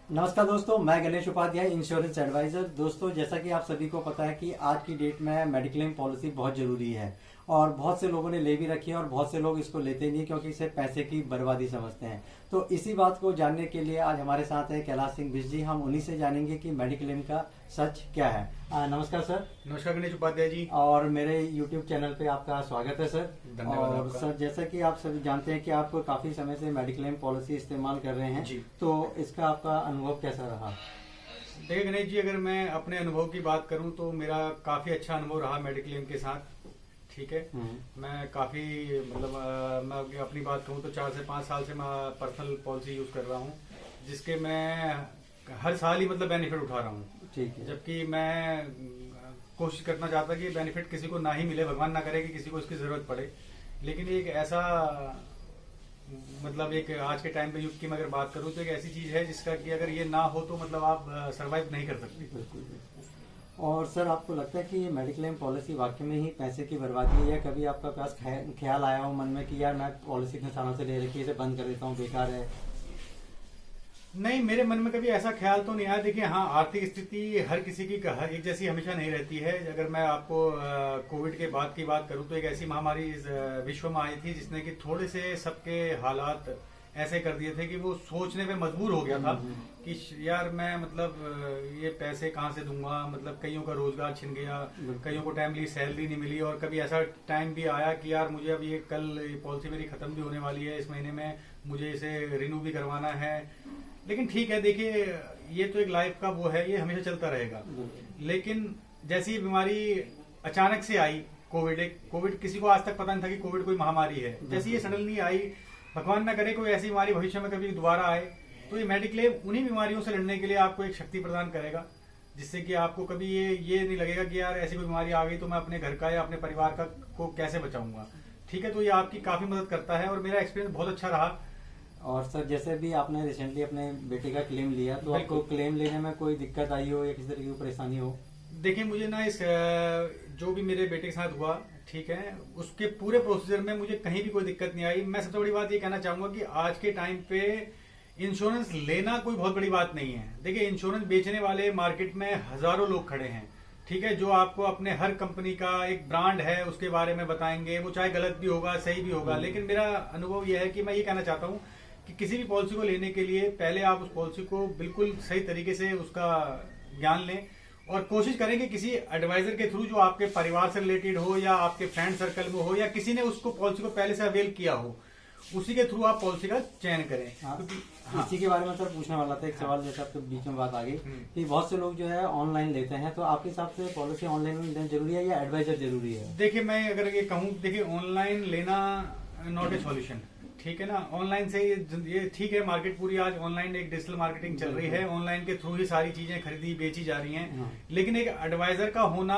नमस्कार दोस्तों, मैं गणेश उपाध्याय, इंश्योरेंस एडवाइजर। दोस्तों, जैसा कि आप सभी को पता है कि आज की डेट में मेडिक्लेम पॉलिसी बहुत ज़रूरी है और बहुत से लोगों ने ले भी रखी है और बहुत से लोग इसको लेते नहीं क्योंकि इसे पैसे की बर्बादी समझते हैं। तो इसी बात को जानने के लिए आज हमारे साथ है कैलाश सिंह बिष्ट जी। हम उन्हीं से जानेंगे कि मेडिक्लेम का सच क्या है। नमस्कार सर। नमस्कार गणेश उपाध्याय जी। और मेरे यूट्यूब चैनल पे आपका स्वागत है सर। धन्यवाद और आपका। सर, जैसा कि आप सभी जानते हैं कि आप काफ़ी समय से मेडिक्लेम पॉलिसी इस्तेमाल कर रहे हैं जी। तो इसका आपका अनुभव कैसा रहा? देखिए गणेश जी, अगर मैं अपने अनुभव की बात करूं तो मेरा काफ़ी अच्छा अनुभव रहा मेडिक्लेम के साथ। ठीक है। मैं काफ़ी मैं अपनी बात कहूं तो 4 से 5 साल से मैं पर्सनल पॉलिसी यूज़ कर रहा हूं, जिसके मैं हर साल ही बेनिफिट उठा रहा हूं। ठीक है। जबकि मैं कोशिश करना चाहता कि बेनिफिट किसी को ना ही मिले, भगवान ना करे कि किसी को इसकी ज़रूरत पड़े। लेकिन एक ऐसा एक आज के टाइम पे युग की मैं अगर बात करूं तो एक ऐसी चीज है जिसका कि अगर ये ना हो तो आप सरवाइव नहीं कर सकते। बिल्कुल बिल्कुल। और सर, आपको लगता है कि ये मेडिक्लेम पॉलिसी वाकई में ही पैसे की बर्बादी है, या कभी आपका पास ख्याल आया हो मन में कि यार मैं पॉलिसी इतने सालों से ले रखी है, इसे बंद कर देता हूँ, बेकार है? नहीं, मेरे मन में कभी ऐसा ख्याल तो नहीं आया। देखिए हाँ, आर्थिक स्थिति हर किसी की एक जैसी हमेशा नहीं रहती है। अगर मैं आपको कोविड के बाद की बात करूं तो एक ऐसी महामारी इस विश्व में आई थी जिसने कि थोड़े से सबके हालात ऐसे कर दिए थे कि वो सोचने पे मजबूर हो गया था कि यार मैं ये पैसे कहाँ से दूंगा। कईयों का रोजगार छिन गया, कईयों को टाइमली सैलरी नहीं मिली, और कभी ऐसा टाइम भी आया कि यार मुझे अब ये पॉलिसी मेरी खत्म भी होने वाली है, इस महीने में मुझे इसे रिन्यू भी करवाना है। लेकिन ठीक है, देखिए ये तो एक लाइफ का वो है, ये हमेशा चलता रहेगा। लेकिन जैसी ये बीमारी अचानक से आई, कोविड किसी को आज तक पता नहीं था कि कोविड कोई महामारी है। जैसे ये सडनली आई, भगवान ना करे कोई ऐसी बीमारी भविष्य में कभी दोबारा आए, तो ये मेडिक्लेम उन्हीं बीमारियों से लड़ने के लिए आपको एक शक्ति प्रदान करेगा, जिससे कि आपको कभी ये नहीं लगेगा कि यार ऐसी कोई बीमारी आ गई तो मैं अपने घर का या अपने परिवार का को कैसे बचाऊंगा। ठीक है, तो ये आपकी काफी मदद करता है और मेरा एक्सपीरियंस बहुत अच्छा रहा। और सर, जैसे भी आपने रिसेंटली अपने बेटे का क्लेम लिया, तो आपको क्लेम लेने में कोई दिक्कत आई हो या किसी तरह की परेशानी हो? देखिए, मुझे ना इस जो भी मेरे बेटे के साथ हुआ, ठीक है, उसके पूरे प्रोसीजर में मुझे कहीं भी कोई दिक्कत नहीं आई। मैं सबसे बड़ी बात ये कहना चाहूंगा कि आज के टाइम पे इंश्योरेंस लेना कोई बहुत बड़ी बात नहीं है। देखिए, इंश्योरेंस बेचने वाले मार्केट में हजारों लोग खड़े हैं, ठीक है, जो आपको अपने हर कंपनी का एक ब्रांड है उसके बारे में बताएंगे। वो चाहे गलत भी होगा, सही भी होगा, लेकिन मेरा अनुभव यह है कि मैं ये कहना चाहता हूँ कि किसी भी पॉलिसी को लेने के लिए पहले आप उस पॉलिसी को बिल्कुल सही तरीके से उसका ज्ञान लें और कोशिश करें कि किसी एडवाइजर के थ्रू, जो आपके परिवार से रिलेटेड हो या आपके फ्रेंड सर्कल में हो या किसी ने उसको पॉलिसी को पहले से अवेल किया हो, उसी के थ्रू आप पॉलिसी का चयन करें। इसी के बारे में सर पूछने वाला था एक सवाल, जैसे आपके बीच में बात आ गई कि बहुत से लोग जो है ऑनलाइन लेते हैं, तो आपके हिसाब से पॉलिसी ऑनलाइन लेना जरूरी है या एडवाइजर जरूरी है? देखिए, मैं अगर ये कहूँ, देखिए ऑनलाइन लेना नॉट ए सॉल्यूशन, ठीक है ना। ऑनलाइन से ये ठीक है, मार्केट पूरी आज ऑनलाइन एक डिजिटल मार्केटिंग चल रही है, ऑनलाइन के थ्रू ही सारी चीजें खरीदी बेची जा रही हैं। लेकिन एक एडवाइजर का होना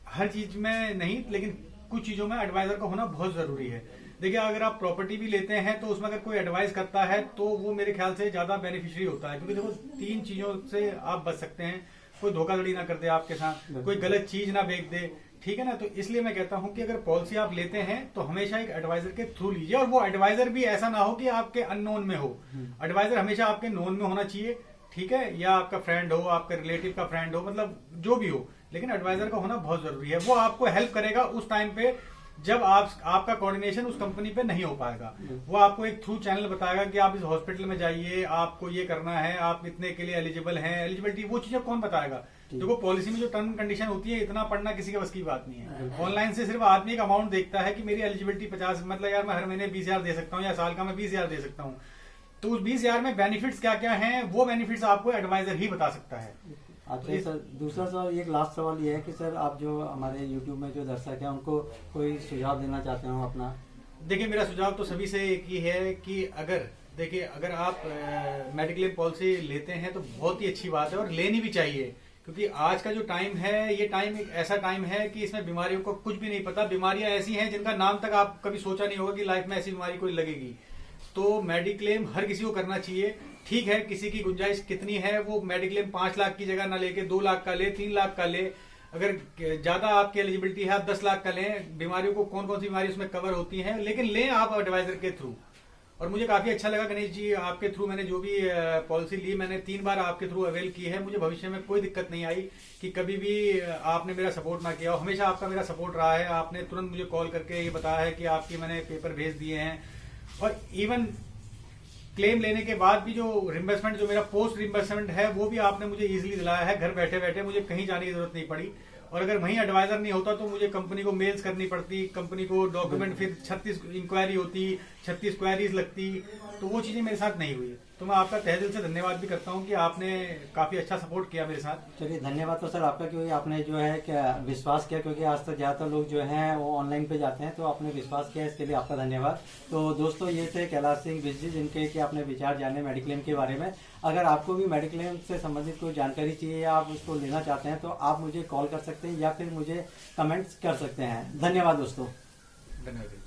हर चीज में नहीं, लेकिन कुछ चीजों में एडवाइजर का होना बहुत जरूरी है। देखिए, अगर आप प्रॉपर्टी भी लेते हैं तो उसमें अगर कोई एडवाइस करता है तो वो मेरे ख्याल से ज्यादा बेनिफिशियरी होता है, क्योंकि देखो 3 चीजों से आप बच सकते हैं। कोई धोखाधड़ी ना कर दे आपके साथ, कोई गलत चीज ना बेच दे, ठीक है ना। तो इसलिए मैं कहता हूं कि अगर पॉलिसी आप लेते हैं तो हमेशा एक एडवाइजर के थ्रू लीजिए, और वो एडवाइजर भी ऐसा ना हो कि आपके अननोन में हो। एडवाइजर हमेशा आपके नोन में होना चाहिए, ठीक है, या आपका फ्रेंड हो, आपका रिलेटिव का फ्रेंड हो, जो भी हो, लेकिन एडवाइजर का होना बहुत जरूरी है। वो आपको हेल्प करेगा उस टाइम पे जब आपका कोऑर्डिनेशन उस कंपनी पे नहीं हो पाएगा। वो आपको एक थ्रू चैनल बताएगा कि आप इस हॉस्पिटल में जाइए, आपको ये करना है, आप इतने के लिए एलिजिबल हैं। एलिजिबिलिटी वो चीजें कौन बताएगा? देखो, पॉलिसी में जो टर्म कंडीशन होती है, इतना पढ़ना किसी के बस की बात नहीं है। ऑनलाइन से सिर्फ आदमी एक अमाउंट देखता है कि मेरी एलिजिबिलिटी 50, यार मैं हर महीने 20,000 दे सकता हूँ या साल का मैं 20,000 दे सकता हूँ। तो उस 20,000 में बेनिफिट्स क्या क्या हैं, वो बेनिफिट्स आपको एडवाइजर ही बता सकता है। अच्छा सर, दूसरा सवाल, एक लास्ट सवाल ये है कि सर, आप जो हमारे यूट्यूब में जो दर्शक हैं उनको कोई सुझाव देना चाहते हो अपना? देखिए, मेरा सुझाव तो सभी से एक ही है कि अगर आप मेडिक्लेम पॉलिसी लेते हैं तो बहुत ही अच्छी बात है और लेनी भी चाहिए, क्योंकि आज का जो टाइम है, ये टाइम एक ऐसा टाइम है कि इसमें बीमारियों को कुछ भी नहीं पता। बीमारियां ऐसी हैं जिनका नाम तक आप कभी सोचा नहीं होगा कि लाइफ में ऐसी बीमारी कोई लगेगी। तो मेडिक्लेम हर किसी को करना चाहिए। ठीक है, किसी की गुंजाइश कितनी है, वो मेडिक्लेम 5 लाख की जगह ना लेके 2 लाख का ले, 3 लाख का ले। अगर ज्यादा आपकी एलिजिबिलिटी है, आप 10 लाख का लें। बीमारियों को कौन कौन सी बीमारी उसमें कवर होती है, लेकिन लें आप एडवाइजर के थ्रू। और मुझे काफी अच्छा लगा गणेश जी, आपके थ्रू मैंने जो भी पॉलिसी ली, मैंने 3 बार आपके थ्रू अवेल की है। मुझे भविष्य में कोई दिक्कत नहीं आई कि कभी भी आपने मेरा सपोर्ट ना किया हो। हमेशा आपका मेरा सपोर्ट रहा है। आपने तुरंत मुझे कॉल करके ये बताया है कि आपकी मैंने पेपर भेज दिए हैं, और इवन क्लेम लेने के बाद भी जो रिम्बर्समेंट, जो मेरा पोस्ट रिम्बर्समेंट है, वो भी आपने मुझे इजीली दिलाया है। घर बैठे बैठे मुझे कहीं जाने की जरूरत नहीं पड़ी। और अगर वहीं एडवाइजर नहीं होता तो मुझे कंपनी को मेल्स करनी पड़ती, कंपनी को डॉक्यूमेंट, फिर 36 इंक्वायरी होती, 36 क्वायरीज लगती, तो वो चीजें मेरे साथ नहीं हुई। तो मैं आपका तहे दिल से धन्यवाद भी करता हूं कि आपने काफी अच्छा सपोर्ट किया मेरे साथ। चलिए, धन्यवाद तो सर आपका, क्योंकि आपने जो है क्या विश्वास किया, क्योंकि आज तक ज्यादातर लोग जो हैं वो ऑनलाइन पे जाते हैं, तो आपने विश्वास किया, इसके लिए आपका धन्यवाद। तो दोस्तों, ये थे कैलाश सिंह विज जी, जिनके कि आपने विचार जाने मेडिक्लेम के बारे में। अगर आपको भी मेडिक्लेम से संबंधित कोई जानकारी चाहिए या आप उसको लेना चाहते हैं तो आप मुझे कॉल कर सकते हैं या फिर मुझे कमेंट्स कर सकते हैं। धन्यवाद दोस्तों। धन्यवाद।